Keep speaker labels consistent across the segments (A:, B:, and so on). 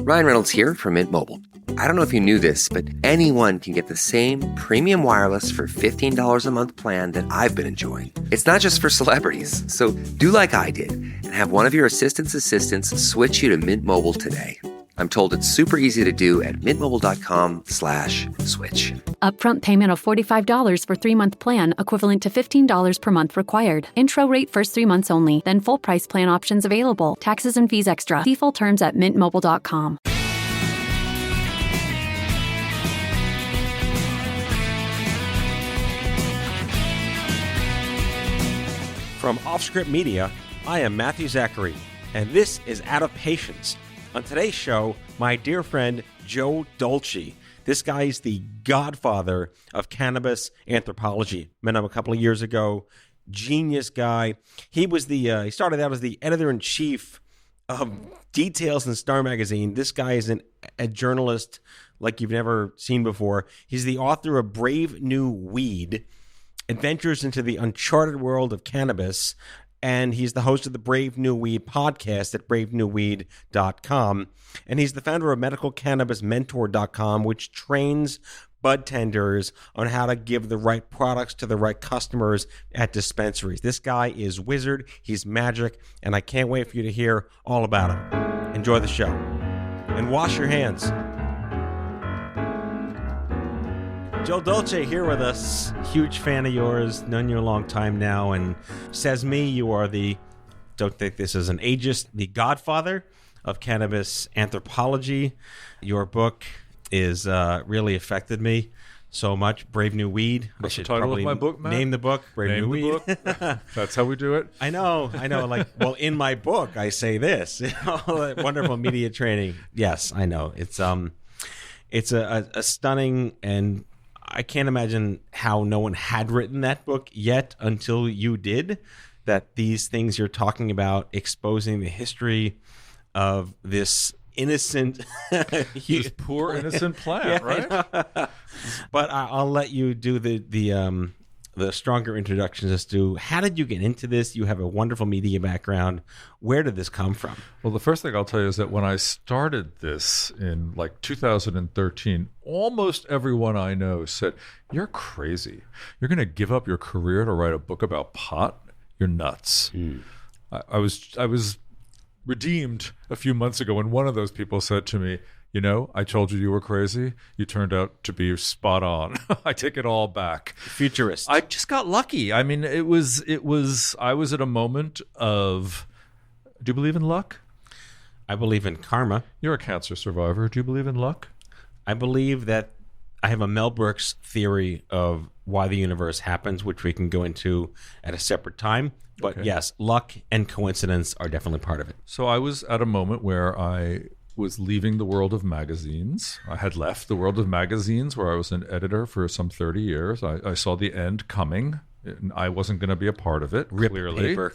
A: Ryan Reynolds here from Mint Mobile. I don't know if you knew this, but anyone can get the same premium wireless for $15 a month plan that I've been enjoying. It's not just for celebrities. So do like I did and have one of your assistants switch you to Mint Mobile today. I'm told it's super easy to do at mintmobile.com/switch.
B: Upfront payment of $45 for 3-month plan, equivalent to $15 per month required. Intro rate first 3 months only, then full price plan options available. Taxes and fees extra. See full terms at mintmobile.com.
C: From Offscript Media, I am Matthew Zachary, and this is Out of Patience. On today's show, my dear friend Joe Dolce. This guy is the godfather of cannabis anthropology. Met him a couple of years ago. Genius guy. He was he started out as the editor-in-chief of Details in Star Magazine. This guy is a journalist like you've never seen before. He's the author of Brave New Weed, Adventures into the Uncharted World of Cannabis, and he's the host of the Brave New Weed podcast at bravenewweed.com. And he's the founder of medicalcannabismentor.com, which trains bud tenders on how to give the right products to the right customers at dispensaries. This guy is wizard, he's magic, and I can't wait for you to hear all about him. Enjoy the show. And wash your hands. Joe Dolce here with us, huge fan of yours, known you a long time now, and says me, you are don't think this is an ageist, the godfather of cannabis anthropology. Your book is really affected me so much. Brave New Weed.
D: What's the title of my book, Matt?
C: Name the book, Brave New Weed.
D: That's how we do it.
C: I know. Like, well, in my book, I say this. Wonderful media training. Yes, I know. It's a stunning, and I can't imagine how no one had written that book yet until you did, that these things you're talking about, exposing the history of this innocent
D: this poor innocent plant, right?
C: But I'll let you do the stronger introductions as to how did you get into this? You have a wonderful media background. Where did this come from?
D: Well, the first thing I'll tell you is that when I started this in like 2013, almost everyone I know said, "You're crazy. You're going to give up your career to write a book about pot? You're nuts." I was redeemed a few months ago when one of those people said to me, "You know, I told you were crazy. You turned out to be spot on." I take it all back.
C: Futurist.
D: I just got lucky. I mean, I was at a moment of, do you believe in luck?
C: I believe in karma.
D: You're a cancer survivor. Do you believe in luck?
C: I believe that I have a Mel Brooks theory of why the universe happens, which we can go into at a separate time. But
D: Okay.
C: Yes, luck and coincidence are definitely part of it.
D: So I was at a moment where I was leaving the world of magazines. I had left the world of magazines where I was an editor for some 30 years. I saw the end coming, and I wasn't going to be a part of it, clearly.
C: Paper.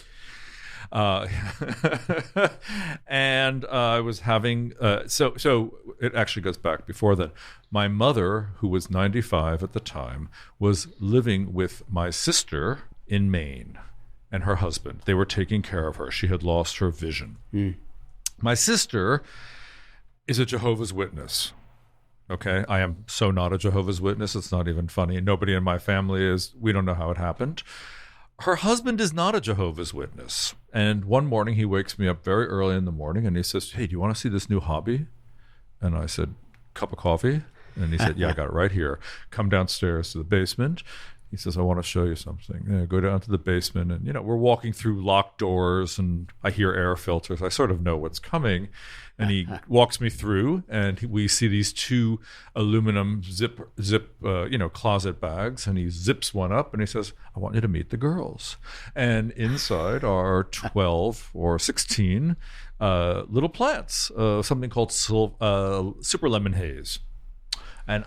D: And I was having so it actually goes back before then. My mother, who was 95 at the time, was living with my sister in Maine and her husband. They were taking care of her. She had lost her vision. My sister is a Jehovah's Witness. Okay, I am so not a Jehovah's Witness. It's not even funny. Nobody in my family is. We don't know how it happened. Her husband is not a Jehovah's Witness. And one morning he wakes me up very early in the morning and he says, "Hey, do you want to see this new hobby?" And I said, "Cup of coffee?" And he said, "Yeah, I got it right here. Come downstairs to the basement." He says, "I want to show you something." Go down to the basement, and we're walking through locked doors, and I hear air filters. I sort of know what's coming, and he walks me through, and we see these two aluminum zip closet bags, and he zips one up, and he says, "I want you to meet the girls." And inside are 12 or 16 little plants, something called super lemon haze. And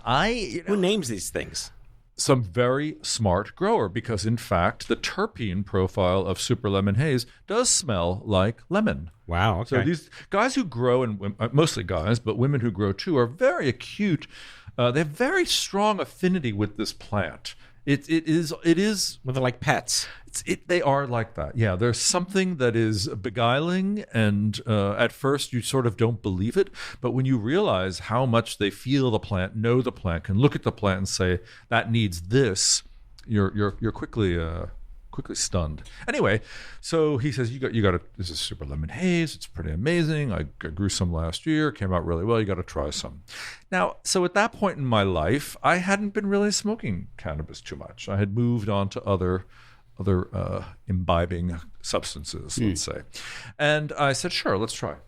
C: Who names these things?
D: Some very smart grower, because in fact the terpene profile of super lemon haze does smell like lemon.
C: Wow. Okay.
D: So these guys who grow, and mostly guys, but women who grow too, are very acute. They have very strong affinity with this plant. It is.
C: Well, they're like pets.
D: They are like that. Yeah, there's something that is beguiling, and at first you sort of don't believe it, but when you realize how much they feel the plant, know the plant, can look at the plant and say that needs this, you're quickly stunned. Anyway, so he says you got to. This is super lemon haze. It's pretty amazing. I grew some last year. Came out really well. You got to try some. Now, so at that point in my life, I hadn't been really smoking cannabis too much. I had moved on to other imbibing substances, let's say. And I said, sure, let's try.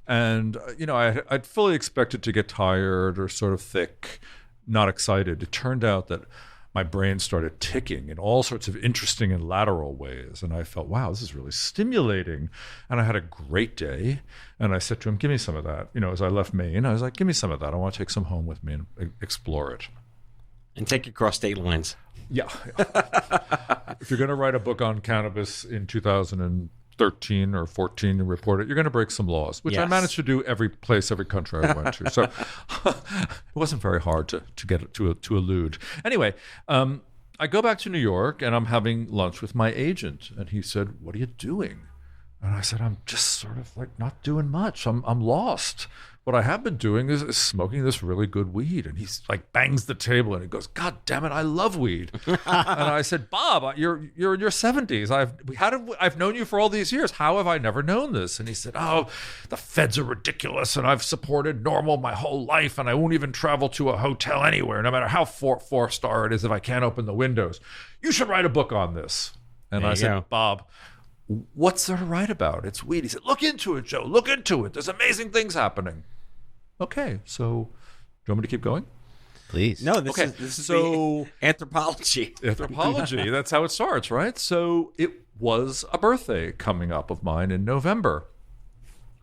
D: And, I'd fully expected to get tired or sort of thick, not excited. It turned out that my brain started ticking in all sorts of interesting and lateral ways. And I felt, wow, this is really stimulating. And I had a great day. And I said to him, give me some of that. As I left Maine, I was like, give me some of that. I want to take some home with me and explore it.
C: And take it across state lines.
D: Yeah. If you're going to write a book on cannabis in 2013 or 14 and report it, you're going to break some laws, which I managed to do every country I went to. So it wasn't very hard to get it to elude. Anyway, I go back to New York and I'm having lunch with my agent, and he said, "What are you doing?" And I said, "I'm just sort of like not doing much. I'm lost. What I have been doing is smoking this really good weed." And he's like bangs the table and he goes, "God damn it, I love weed." And I said, "Bob, you're in your 70s. I've known you for all these years. How have I never known this?" And he said, "Oh, the feds are ridiculous, and I've supported normal my whole life, and I won't even travel to a hotel anywhere, no matter how four-star it is, if I can't open the windows. You should write a book on this." And I said, "Bob, what's there to write about? It's weed." He said, "Look into it, Joe. Look into it. There's amazing things happening." Okay, so do you want me to keep going?
A: Please.
C: No, this is the anthropology.
D: Anthropology, that's how it starts, right? So it was a birthday coming up of mine in November.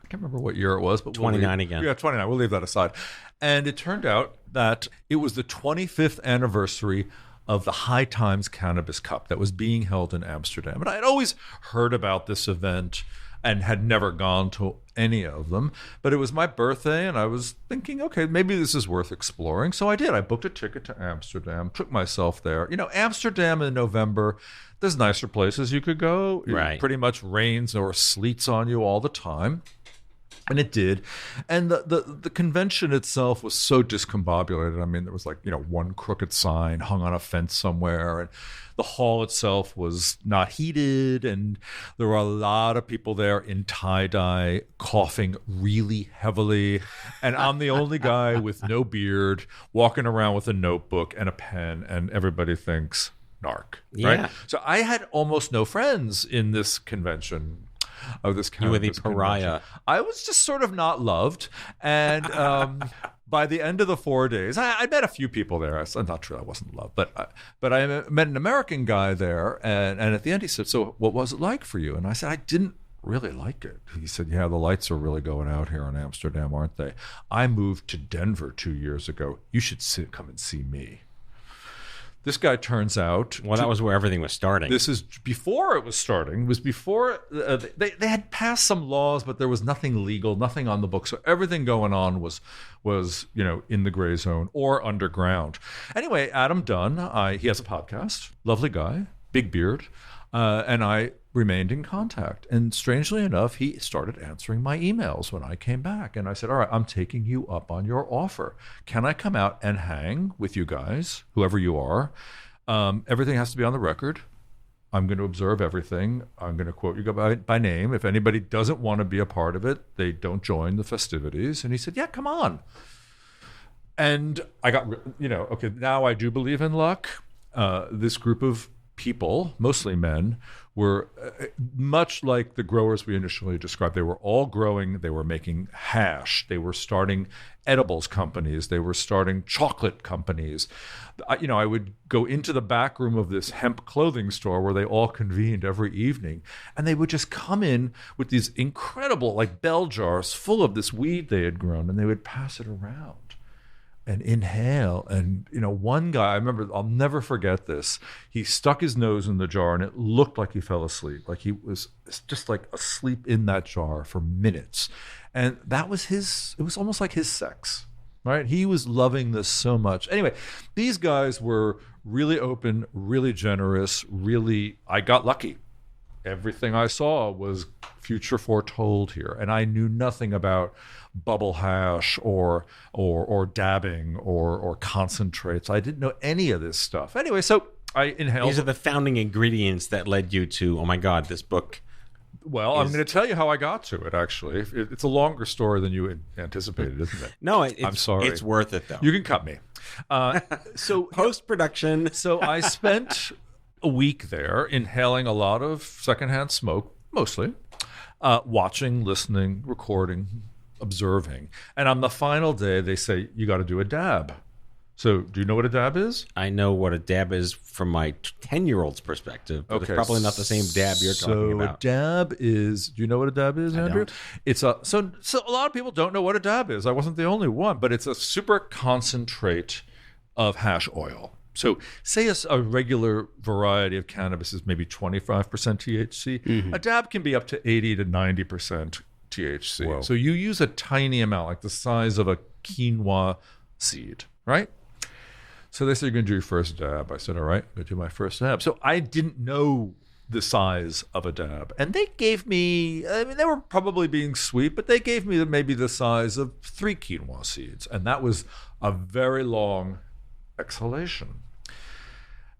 D: I can't remember what year it was, but
C: 29 again.
D: Yeah, 29. We'll leave that aside. And it turned out that it was the 25th anniversary of the High Times Cannabis Cup that was being held in Amsterdam. And I had always heard about this event and had never gone to any of them. But it was my birthday, and I was thinking, okay, maybe this is worth exploring. So I did. I booked a ticket to Amsterdam, took myself there. Amsterdam in November, there's nicer places you could go. It pretty much rains or sleets on you all the time. And it did. And the convention itself was so discombobulated. I mean, there was one crooked sign hung on a fence somewhere, and the hall itself was not heated, and there were a lot of people there in tie-dye coughing really heavily. And I'm the only guy with no beard walking around with a notebook and a pen, and everybody thinks narc, right? So I had almost no friends in this convention. This
C: you were the pariah.
D: Convention. I was just sort of not loved, and by the end of the 4 days, I met a few people there. I'm not sure I wasn't loved, but I met an American guy there, and at the end he said, "So what was it like for you?" And I said, "I didn't really like it." He said, "Yeah, the lights are really going out here in Amsterdam, aren't they? I moved to Denver 2 years ago. You should come and see me." This guy turns out...
C: Well, that was where everything was starting.
D: This is before it was starting. It was before... they had passed some laws, but there was nothing legal, nothing on the books. So everything going on was in the gray zone or underground. Anyway, Adam Dunn, he has a podcast. Lovely guy, big beard. And I remained in contact. And strangely enough, he started answering my emails when I came back. And I said, "All right, I'm taking you up on your offer. Can I come out and hang with you guys, whoever you are? Everything has to be on the record. I'm going to observe everything. I'm going to quote you by name. If anybody doesn't want to be a part of it, they don't join the festivities." And he said, "Yeah, come on." And I got, okay, now I do believe in luck. This group of people, mostly men, were much like the growers we initially described. They were all growing. They were making hash. They were starting edibles companies. They were starting chocolate companies. I would go into the back room of this hemp clothing store where they all convened every evening, and they would just come in with these incredible bell jars full of this weed they had grown, and they would pass it around and inhale. And, one guy, I remember, I'll never forget this. He stuck his nose in the jar and it looked like he fell asleep. Like he was just asleep in that jar for minutes. And that was it was almost like his sex, right? He was loving this so much. Anyway, these guys were really open, really generous, really, I got lucky. Everything I saw was future foretold here. And I knew nothing about bubble hash or dabbing or concentrates. I didn't know any of this stuff. Anyway, so I inhaled.
C: These are the founding ingredients that led you to, oh my God, this book.
D: Well, I'm going to tell you how I got to it, actually. It's a longer story than you anticipated, isn't it?
C: No,
D: I'm sorry.
C: It's worth it, though.
D: You can cut me. So
C: Post-production.
D: So I spent a week there inhaling a lot of secondhand smoke, mostly, watching, listening, recording, observing. And on the final day, they say, you got to do a dab. So do you know what a dab is?
C: I know what a dab is from my 10-year-old's perspective, but it's probably not the same dab you're talking about.
D: So a dab is, do you know what a dab is, Andrew?
C: don't.
D: It's so a lot of people don't know what a dab is. I wasn't the only one, but it's a super concentrate of hash oil. So say a regular variety of cannabis is maybe 25% THC. Mm-hmm. A dab can be up to 80 to 90% THC.
C: Whoa.
D: So you use a tiny amount, like the size of a quinoa seed, right? So they said, you're going to do your first dab. I said, all right, I'm going to do my first dab. So I didn't know the size of a dab. And they gave me, I mean, they were probably being sweet, but they gave me maybe the size of 3 quinoa seeds. And that was a very long exhalation.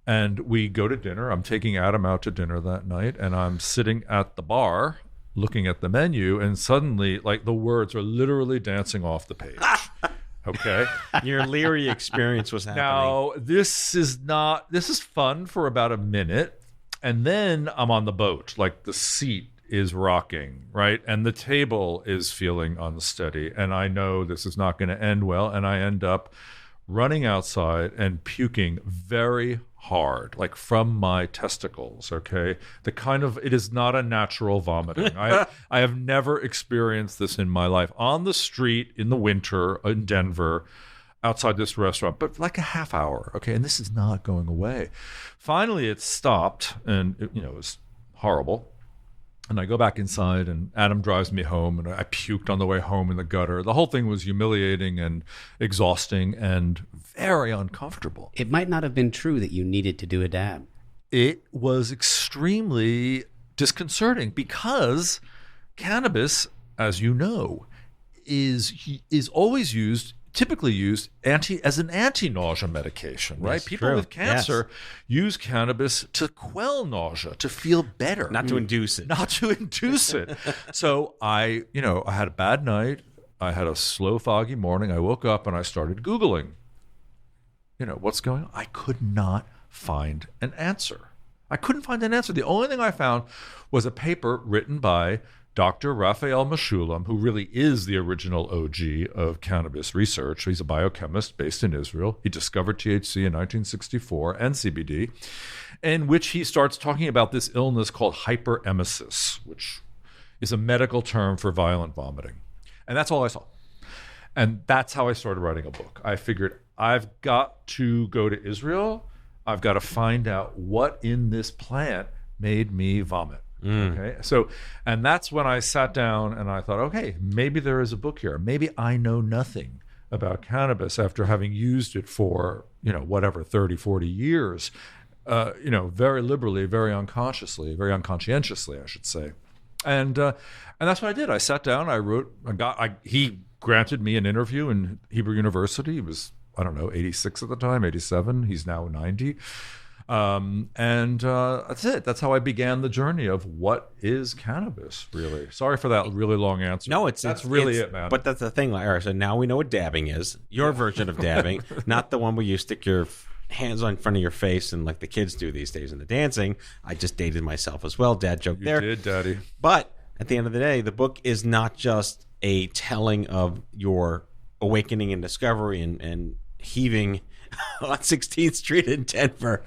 D: And we go to dinner. I'm taking Adam out to dinner that night, and I'm sitting at the bar looking at the menu, and suddenly, like, the words are literally dancing off the page. Okay.
C: Your Leary experience was happening.
D: Now, this is fun for about a minute, and then I'm on the boat. Like, the seat is rocking, right? And the table is feeling unsteady, and I know this is not going to end well, and I end up running outside and puking very hard, like from my testicles, okay? It is not a natural vomiting. I have never experienced this in my life. On the street in the winter in Denver, outside this restaurant, but like a half hour, okay? And this is not going away. Finally, it stopped, and it was horrible. And I go back inside, and Adam drives me home, and I puked on the way home in the gutter. The whole thing was humiliating and exhausting and very uncomfortable.
E: It might not have been true that you needed to do a dab.
D: It was extremely disconcerting because cannabis, as you know, is always typically used as an anti-nausea medication, right?
C: Yes,
D: People
C: true.
D: with cancer use cannabis to quell nausea, to feel better.
C: Not to induce it.
D: So I had a bad night. I had a slow, foggy morning. I woke up and I started Googling, what's going on? I could not find an answer. The only thing I found was a paper written by Dr. Raphael Mechoulam, who really is the original OG of cannabis research. He's a biochemist based in Israel. He discovered THC in 1964 and CBD, in which he starts talking about this illness called hyperemesis, which is a medical term for violent vomiting. And that's all I saw. And that's how I started writing a book. I figured I've got to go to Israel. I've got to find out what in this plant made me vomit. Okay. So, and that's when I sat down and I thought, okay, maybe there is a book here. Maybe I know nothing about cannabis after having used it for, 30, 40 years, very liberally, very unconsciously, very unconscientiously, I should say. And that's what I did. I sat down, I wrote, he granted me an interview in Hebrew University. He was, 86 at the time, 87. He's now 90. That's it. That's how I began the journey of what is cannabis, really. Sorry for that really long answer.
C: No,
D: that's really it, man.
C: But that's the thing. All right, so now we know what dabbing is. Your version of dabbing, not the one where you stick your hands on front of your face and like the kids do these days in the dancing. I just dated myself as well. Dad joke there.
D: You did, Daddy.
C: But at the end of the day, the book is not just a telling of your awakening and discovery and heaving on 16th Street in Denver.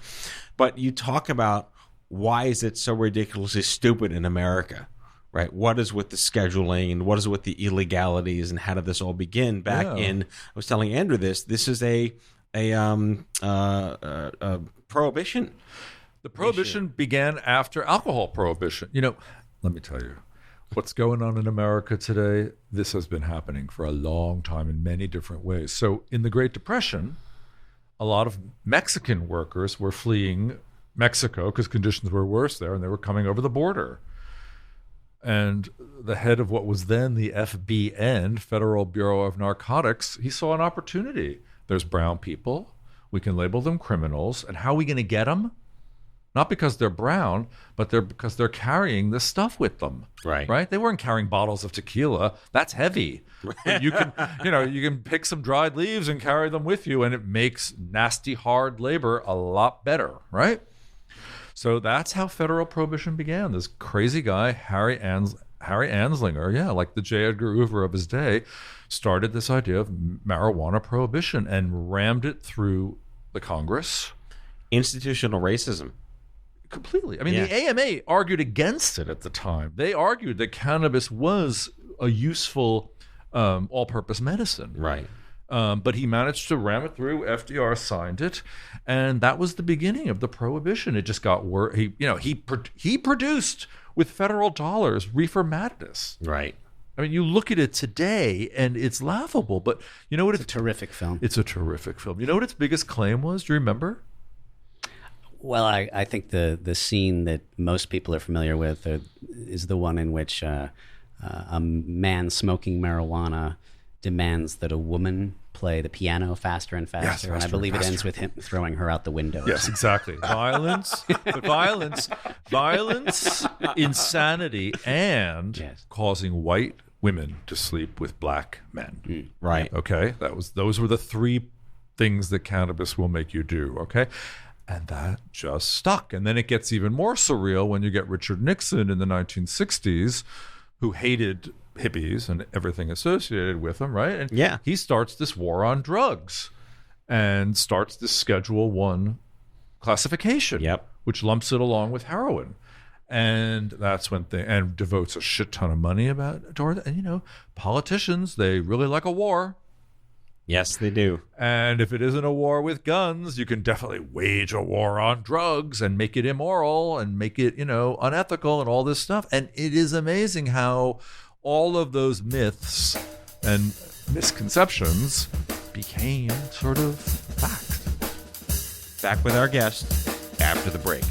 C: But you talk about why is it so ridiculously stupid in America, right? What is with the scheduling and what is with the illegalities and how did this all begin back in, I was telling Andrew this is a prohibition.
D: The prohibition began after alcohol prohibition. Let me tell you, what's going on in America today, this has been happening for a long time in many different ways. So in the Great Depression, a lot of Mexican workers were fleeing Mexico because conditions were worse there, and they were coming over the border. And the head of what was then the FBN, Federal Bureau of Narcotics, he saw an opportunity. There's brown people. We can label them criminals. And how are we going to get them? Not because they're brown, but because they're carrying this stuff with them. Right? They weren't carrying bottles of tequila. That's heavy. You can, you can pick some dried leaves and carry them with you, and it makes nasty, hard labor a lot better, right? So that's how federal prohibition began. This crazy guy, Harry Anslinger, like the J. Edgar Hoover of his day, started this idea of marijuana prohibition and rammed it through the Congress.
C: Institutional racism.
D: Completely. I mean, the AMA argued against it at the time. They argued that cannabis was a useful all-purpose medicine.
C: Right.
D: But he managed to ram it through. FDR signed it, and that was the beginning of the prohibition. It just got worse. He produced with federal dollars reefer madness.
C: Right.
D: I mean, you look at it today, and it's laughable. But you know what?
E: It's a terrific film.
D: It's a terrific film. You know what its biggest claim was? Do you remember?
E: Well, I think the scene that most people are familiar with is the one in which a man smoking marijuana demands that a woman play the piano faster and faster, and I believe it ends with him throwing her out the window.
D: Yes, exactly. Violence, insanity, and causing white women to sleep with black men.
C: Right.
D: Okay, those were the three things that cannabis will make you do. Okay. And that just stuck. And then it gets even more surreal when you get Richard Nixon in the 1960s, who hated hippies and everything associated with them, right? And he starts this war on drugs and starts this Schedule I classification, which lumps it along with heroin. And that's when and devotes a shit ton of money toward it. And, politicians, they really like a war.
C: Yes, they do.
D: And if it isn't a war with guns, you can definitely wage a war on drugs and make it immoral and make it, unethical and all this stuff. And it is amazing how all of those myths and misconceptions became sort of fact.
C: Back with our guest after the break.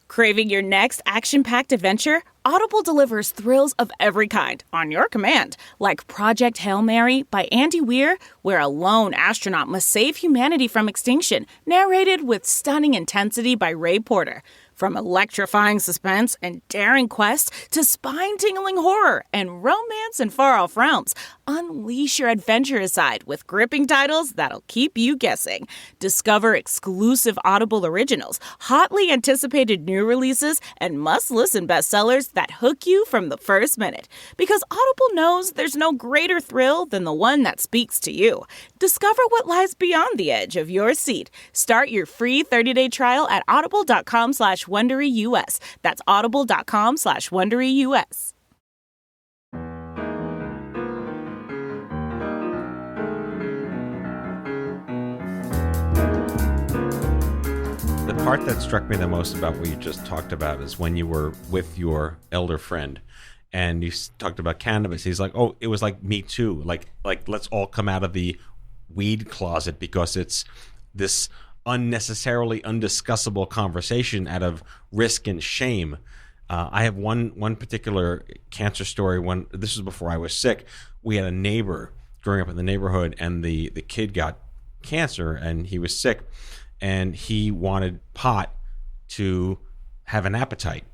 F: Craving your next action-packed adventure? Audible delivers thrills of every kind on your command, like Project Hail Mary by Andy Weir, where a lone astronaut must save humanity from extinction, narrated with stunning intensity by Ray Porter. From electrifying suspense and daring quest to spine-tingling horror and romance in far-off realms, unleash your adventurous side with gripping titles that'll keep you guessing. Discover exclusive Audible originals, hotly anticipated new releases, and must-listen bestsellers that hook you from the first minute. Because Audible knows there's no greater thrill than the one that speaks to you. Discover what lies beyond the edge of your seat. Start your free 30-day trial at audible.com/WonderyUS. That's audible.com/WonderyUS.
C: The part that struck me the most about what you just talked about is when you were with your elder friend and you talked about cannabis. He's like, oh, it was like me too. Like let's all come out of the weed closet because it's this unnecessarily undiscussable conversation out of risk and shame. I have one particular cancer story. When this was before I was sick, we had a neighbor growing up in the neighborhood, and the kid got cancer, and he was sick, and he wanted pot to have an appetite.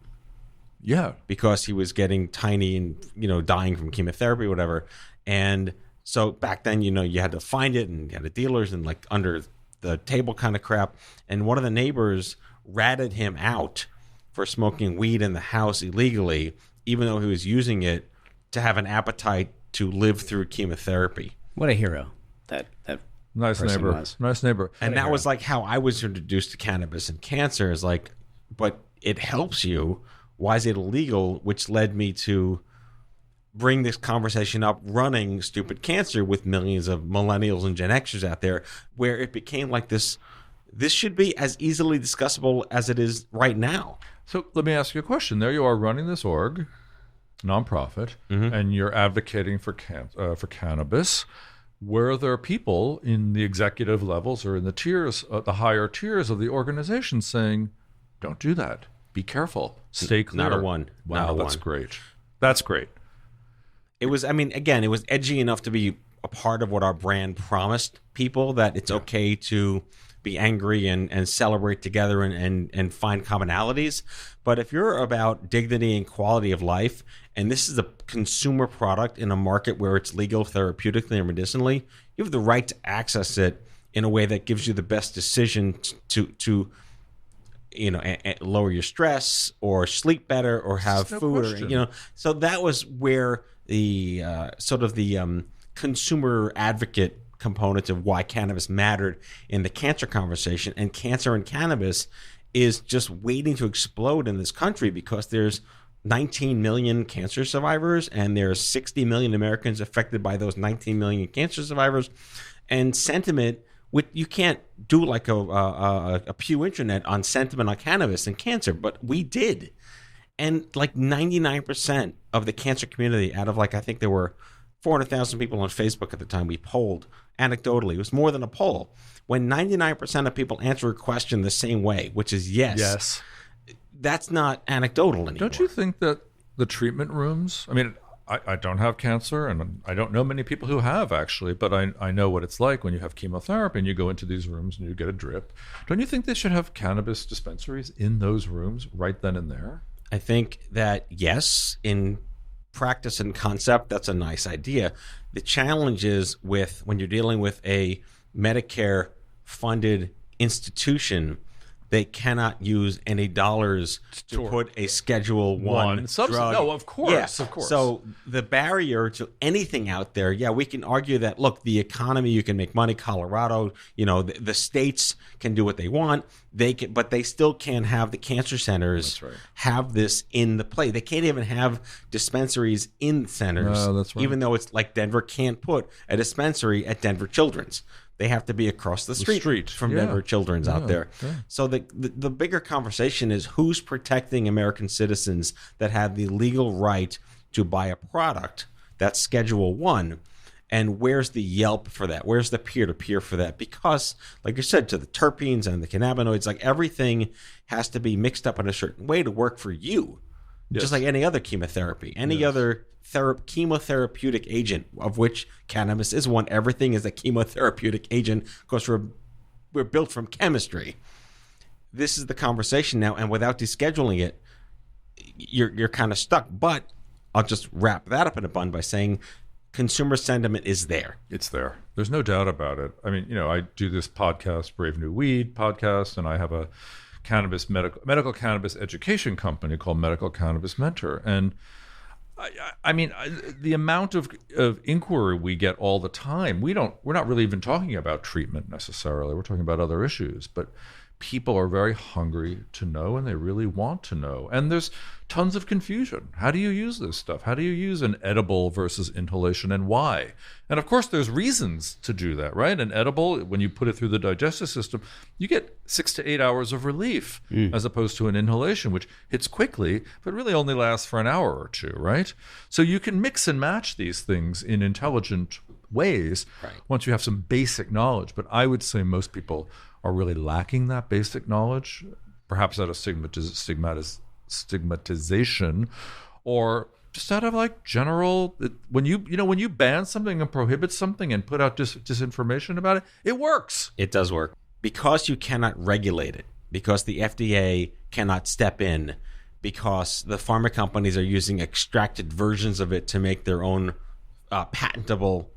D: Yeah,
C: because he was getting tiny and dying from chemotherapy, or whatever. And so back then, you had to find it, and you had the dealers and like under the table kind of crap. And one of the neighbors ratted him out for smoking weed in the house illegally, even though he was using it to have an appetite to live through chemotherapy.
E: What a hero that
D: nice neighbor was. Nice neighbor.
C: And that was like how I was introduced to cannabis and cancer, is like, but it helps you. Why is it illegal? Which led me to bring this conversation up running Stupid Cancer with millions of millennials and Gen Xers out there, where it became like this should be as easily discussable as it is right now.
D: So let me ask you a question. There you are running this org, nonprofit, and you're advocating for cannabis, where there are people in the executive levels or in the tiers, the higher tiers of the organization saying, don't do that. Be careful. Stay clear.
C: Not a one.
D: Wow,
C: Not a
D: that's
C: one.
D: great. That's great.
C: It was, I mean, again, it was edgy enough to be a part of what our brand promised people, that it's okay to be angry and celebrate together and find commonalities. But if you're about dignity and quality of life, and this is a consumer product in a market where it's legal therapeutically and medicinally, you have the right to access it in a way that gives you the best decision to lower your stress or sleep better or have
D: no
C: food,
D: question.
C: or so that was where the sort of the consumer advocate components of why cannabis mattered in the cancer conversation. And cancer and cannabis is just waiting to explode in this country, because there's 19 million cancer survivors and there's 60 million Americans affected by those 19 million cancer survivors. And sentiment, which you can't do like a Pew Internet on sentiment on cannabis and cancer, but we did. And like 99% of the cancer community, out of like, I think there were 400,000 people on Facebook at the time we polled, anecdotally, it was more than a poll. When 99% of people answer a question the same way, which is yes, that's not anecdotal anymore.
D: Don't you think that the treatment rooms, I mean, I don't have cancer, and I don't know many people who have, actually, but I know what it's like when you have chemotherapy and you go into these rooms and you get a drip. Don't you think they should have cannabis dispensaries in those rooms right then and there?
C: I think that, yes, in practice and concept, that's a nice idea. The challenge is with when you're dealing with a Medicare-funded institution, they cannot use any dollars to put a Schedule One drug.
D: No, of course, of course.
C: So the barrier to anything out there, we can argue that, look, the economy, you can make money. Colorado, the states can do what they want. They can, but they still can't have the cancer centers have this in the play. They can't even have dispensaries in centers.
D: No, that's right.
C: Even though it's like Denver can't put a dispensary at Denver Children's. They have to be across the street from Denver Children's out there. Yeah. So the bigger conversation is who's protecting American citizens that have the legal right to buy a product that's Schedule One, and where's the Yelp for that? Where's the peer-to-peer for that? Because, like you said, to the terpenes and the cannabinoids, like everything has to be mixed up in a certain way to work for you. Yes. Just like any other chemotherapy, any other chemotherapeutic agent, of which cannabis is one. Everything is a chemotherapeutic agent because we're built from chemistry. This is the conversation now, and without descheduling it, you're kind of stuck. But I'll just wrap that up in a bun by saying consumer sentiment is there.
D: It's there. There's no doubt about it. I mean, I do this podcast, Brave New Weed podcast, and I have a medical cannabis education company called Medical Cannabis Mentor. And I mean, the amount of inquiry we get all the time, we're not really even talking about treatment necessarily. We're talking about other issues, but people are very hungry to know, and they really want to know. And there's tons of confusion. How do you use this stuff? How do you use an edible versus inhalation, and why? And of course, there's reasons to do that, right? An edible, when you put it through the digestive system, you get 6 to 8 hours of relief, as opposed to an inhalation, which hits quickly, but really only lasts for an hour or two, right? So you can mix and match these things in intelligent ways once you have some basic knowledge. But I would say most people are really lacking that basic knowledge, perhaps out of stigmatization, or just out of like general, when you ban something and prohibit something and put out disinformation about it, it works.
C: It does work. Because you cannot regulate it, because the FDA cannot step in, because the pharma companies are using extracted versions of it to make their own patentable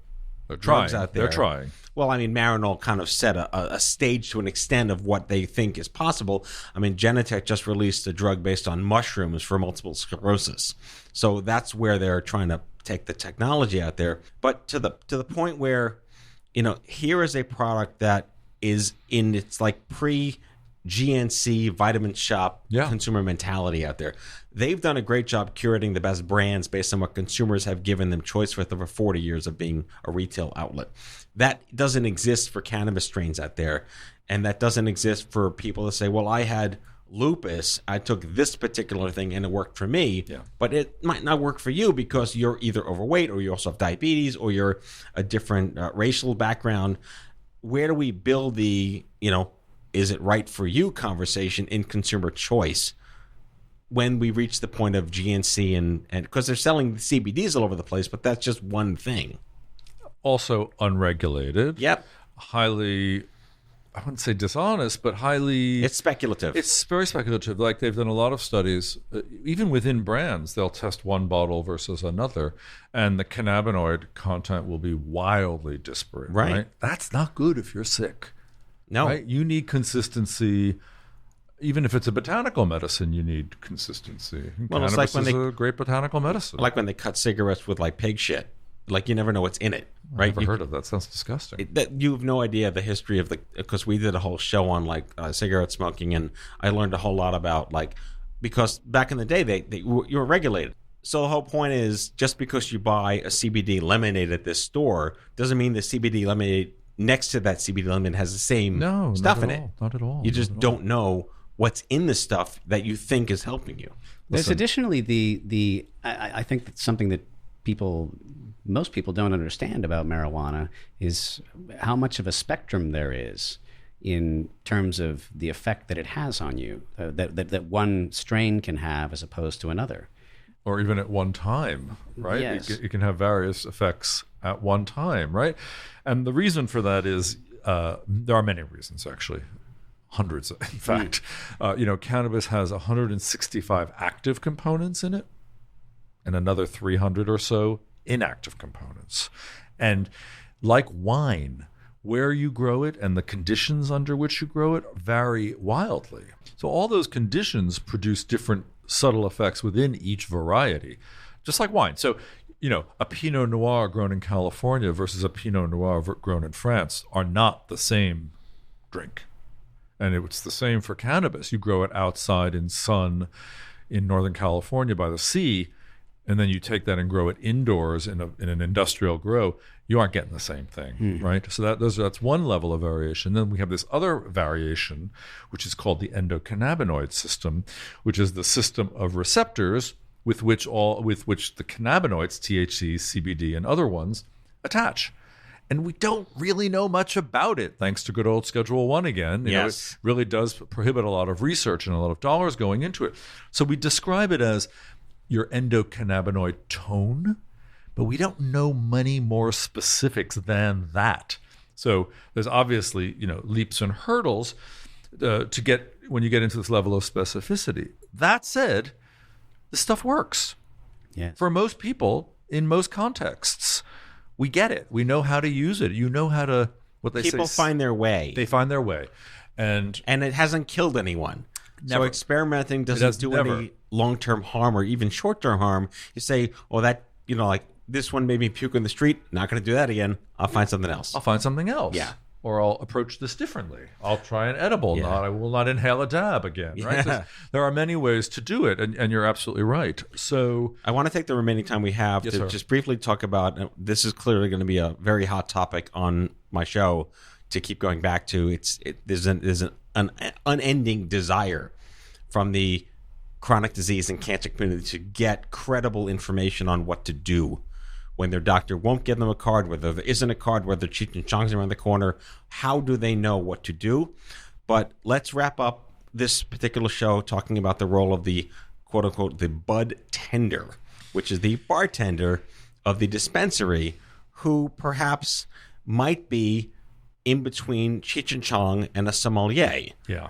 C: drugs out there.
D: They're trying.
C: Well, I mean, Marinol kind of set a stage to an extent of what they think is possible. I mean, Genentech just released a drug based on mushrooms for multiple sclerosis. So that's where they're trying to take the technology out there. But to the point where, here is a product that is in its like pre-GNC vitamin shop consumer mentality out there. They've done a great job curating the best brands based on what consumers have given them choice with over 40 years of being a retail outlet. That doesn't exist for cannabis strains out there. And that doesn't exist for people to say, well, I had lupus, I took this particular thing and it worked for me,
D: Yeah.
C: but it might not work for you because you're either overweight or you also have diabetes or you're a different racial background. Where do we build the, is it right for you conversation in consumer choice when we reach the point of GNC and because they're selling CBDs all over the place, but that's just one thing.
D: Also unregulated.
C: Yep.
D: Highly, I wouldn't say dishonest, but highly...
C: It's speculative.
D: It's very speculative. Like they've done a lot of studies, even within brands, they'll test one bottle versus another, and the cannabinoid content will be wildly disparate. Right. That's not good if you're sick.
C: No.
D: Right? You need consistency. Even if it's a botanical medicine, you need consistency. And
C: Well,
D: cannabis
C: it's like when
D: is a great botanical medicine.
C: Like when they cut cigarettes with like pig shit. Like you never know what's in it, right?
D: I've never heard of that. Sounds disgusting.
C: You have no idea the history of because we did a whole show on like cigarette smoking, and I learned a whole lot about because back in the day you were regulated. So the whole point is just because you buy a CBD lemonade at this store doesn't mean the CBD lemonade next to that CBD lemonade has the same stuff in it.
D: Not at all.
C: You just don't know what's in the stuff that you think is helping you.
E: There's additionally I think that's something that most people don't understand about marijuana is how much of a spectrum there is in terms of the effect that it has on you, that one strain can have as opposed to another.
D: Or even at one time, right?
E: Yes.
D: It can have various effects at one time, right? And the reason for that is there are many reasons, actually. Hundreds, in fact. Cannabis has 165 active components in it and another 300 or so inactive components. And like wine, where you grow it and the conditions under which you grow it vary wildly. So all those conditions produce different subtle effects within each variety, just like wine. So, a Pinot Noir grown in California versus a Pinot Noir grown in France are not the same drink. And it's the same for cannabis. You grow it outside in sun in Northern California by the sea, and then you take that and grow it indoors in an industrial grow, you aren't getting the same thing, right? So that's one level of variation. Then we have this other variation, which is called the endocannabinoid system, which is the system of receptors with which the cannabinoids, THC, CBD, and other ones, attach. And we don't really know much about it, thanks to good old Schedule 1 again.
C: Yes.
D: It really does prohibit a lot of research and a lot of dollars going into it. So we describe it as your endocannabinoid tone, but we don't know many more specifics than that. So there's obviously, leaps and hurdles to get when you get into this level of specificity. That said, this stuff works.
E: Yes.
D: For most people in most contexts. We get it. We know how to use it. You know how to, what they say.
C: People find their way.
D: They find their way. And
C: it hasn't killed anyone.
D: Never.
C: So experimenting doesn't do any long-term harm or even short-term harm. You say, this one made me puke in the street. Not going to do that again. I'll find something else.
D: I'll find something else.
C: Yeah.
D: Or I'll approach this differently. I'll try an edible.
C: Yeah.
D: I will not inhale a dab again. Right?
C: Yeah.
D: There are many ways to do it, and you're absolutely right. So
C: I want to take the remaining time we have to just briefly talk about, this is clearly going to be a very hot topic on my show to keep going back to. There's an unending desire from the chronic disease and cancer community to get credible information on what to do when their doctor won't give them a card, whether there isn't a card, whether Cheech and Chong's around the corner. How do they know what to do? But let's wrap up this particular show talking about the role of the quote-unquote the bud tender, which is the bartender of the dispensary who perhaps might be in between Cheech and Chong and a sommelier.
D: yeah,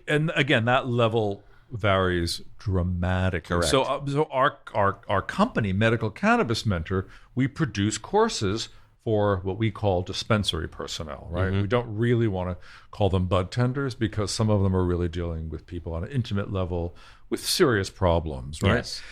D: and again, that level varies dramatically.
C: Correct.
D: So our company, Medical Cannabis Mentor, we produce courses for what we call dispensary personnel, right? We don't really want to call them bud tenders because some of them are really dealing with people on an intimate level with serious problems, right?
C: Yes.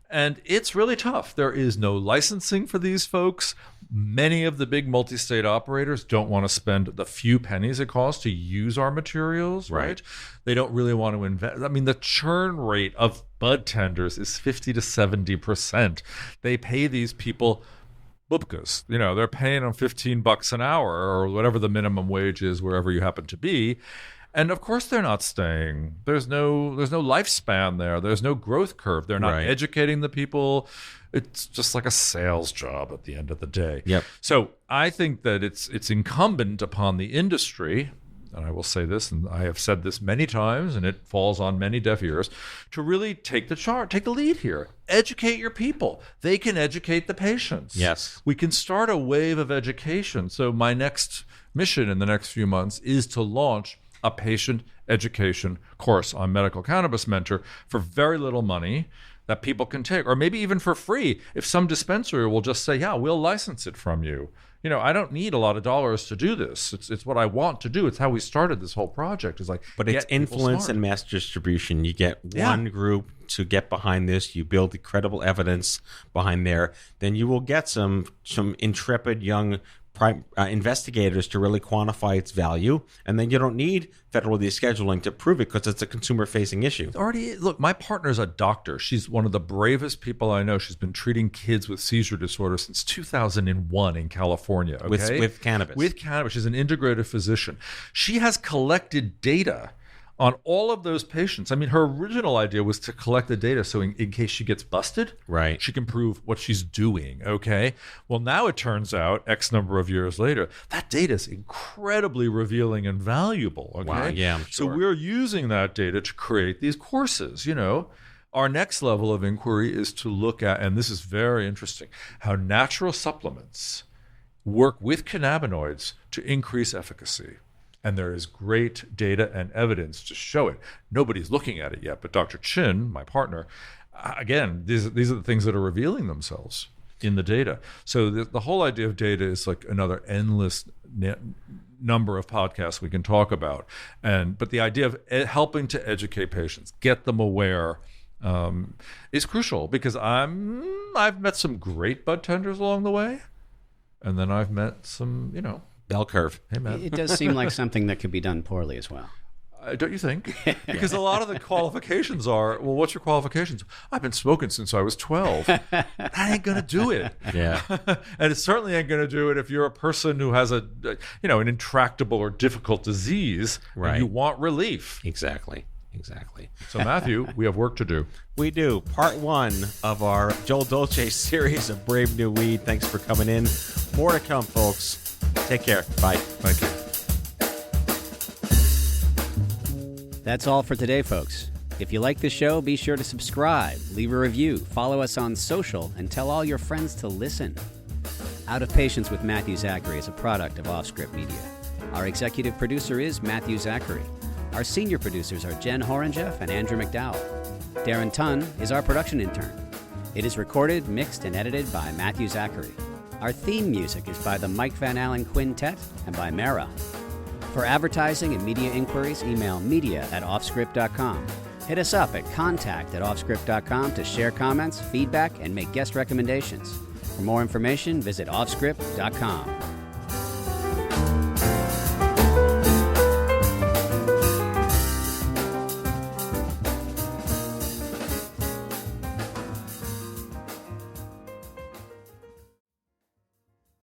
D: And it's really tough. There is no licensing for these folks. Many of the big multi-state operators don't want to spend the few pennies it costs to use our materials, right? They don't really want to invest. I mean, the churn rate of bud tenders is 50 to 70%. They pay these people bubkas. They're paying them $15 an hour or whatever the minimum wage is wherever you happen to be. And of course they're not staying. There's no lifespan there. There's no growth curve. They're not
C: Right.
D: educating the people. It's just like a sales job at the end of the day.
C: Yep.
D: So I think that it's incumbent upon the industry, and I will say this, and I have said this many times, and it falls on many deaf ears, to really take the lead here. Educate your people. They can educate the patients.
C: Yes.
D: We can start a wave of education. So my next mission in the next few months is to launch a patient education course on Medical Cannabis Mentor for very little money that people can take, or maybe even for free if some dispensary will just say, yeah, we'll license it from you. You know, I don't need a lot of dollars to do this. It's what I want to do. It's how we started this whole project. It's like,
C: But it's
D: get people
C: influence
D: smart.
C: and mass distribution. You get
D: Yeah.
C: one group to get behind this. You build the credible evidence behind there. Then you will get some intrepid young investigators to really quantify its value. And then you don't need federal descheduling to prove it because it's a consumer-facing issue.
D: Look, my partner's a doctor. She's one of the bravest people I know. She's been treating kids with seizure disorder since 2001 in California. Okay?
C: With cannabis.
D: With cannabis. She's an integrative physician. She has collected data on all of those patients. I mean, her original idea was to collect the data so in case she gets busted,
C: Right.
D: she can prove what she's doing, okay? Well, now it turns out, X number of years later, that data is incredibly revealing and valuable, okay?
C: Wow, yeah, I'm
D: So
C: sure.
D: we're using that data to create these courses, you know? Our next level of inquiry is to look at, and this is very interesting, how natural supplements work with cannabinoids to increase efficacy. And there is great data and evidence to show it. Nobody's looking at it yet, but Dr. Chin, my partner, again, these are the things that are revealing themselves in the data. So the whole idea of data is like another endless number of podcasts we can talk about. But the idea of helping to educate patients, get them aware, is crucial because I've met some great bud tenders along the way, and then I've met some, you know,
C: Bell curve.
D: hey man.
E: It does seem like something that could be done poorly as well.
D: Don't you think? Because a lot of the qualifications are, well, what's your qualifications? I've been smoking since I was 12. That ain't going to do it.
C: Yeah.
D: And it certainly ain't going to do it if you're a person who has an intractable or difficult disease
C: Right.
D: and you want relief.
C: Exactly.
D: So, Matthew, we have work to do.
C: We do. Part 1 of our Joel Dolce series of Brave New Weed. Thanks for coming in. More to come, folks. Take care. Bye.
D: Thank you.
E: That's all for today, folks. If you like the show, be sure to subscribe, leave a review, follow us on social, and tell all your friends to listen. Out of Patience with Matthew Zachary is a product of Offscript Media. Our executive producer is Matthew Zachary. Our senior producers are Jen Horangeff and Andrew McDowell. Darren Tunn is our production intern. It is recorded, mixed, and edited by Matthew Zachary. Our theme music is by the Mike Van Allen Quintet and by Mara. For advertising and media inquiries, email media@offscript.com. Hit us up at contact@offscript.com to share comments, feedback, and make guest recommendations. For more information, visit offscript.com.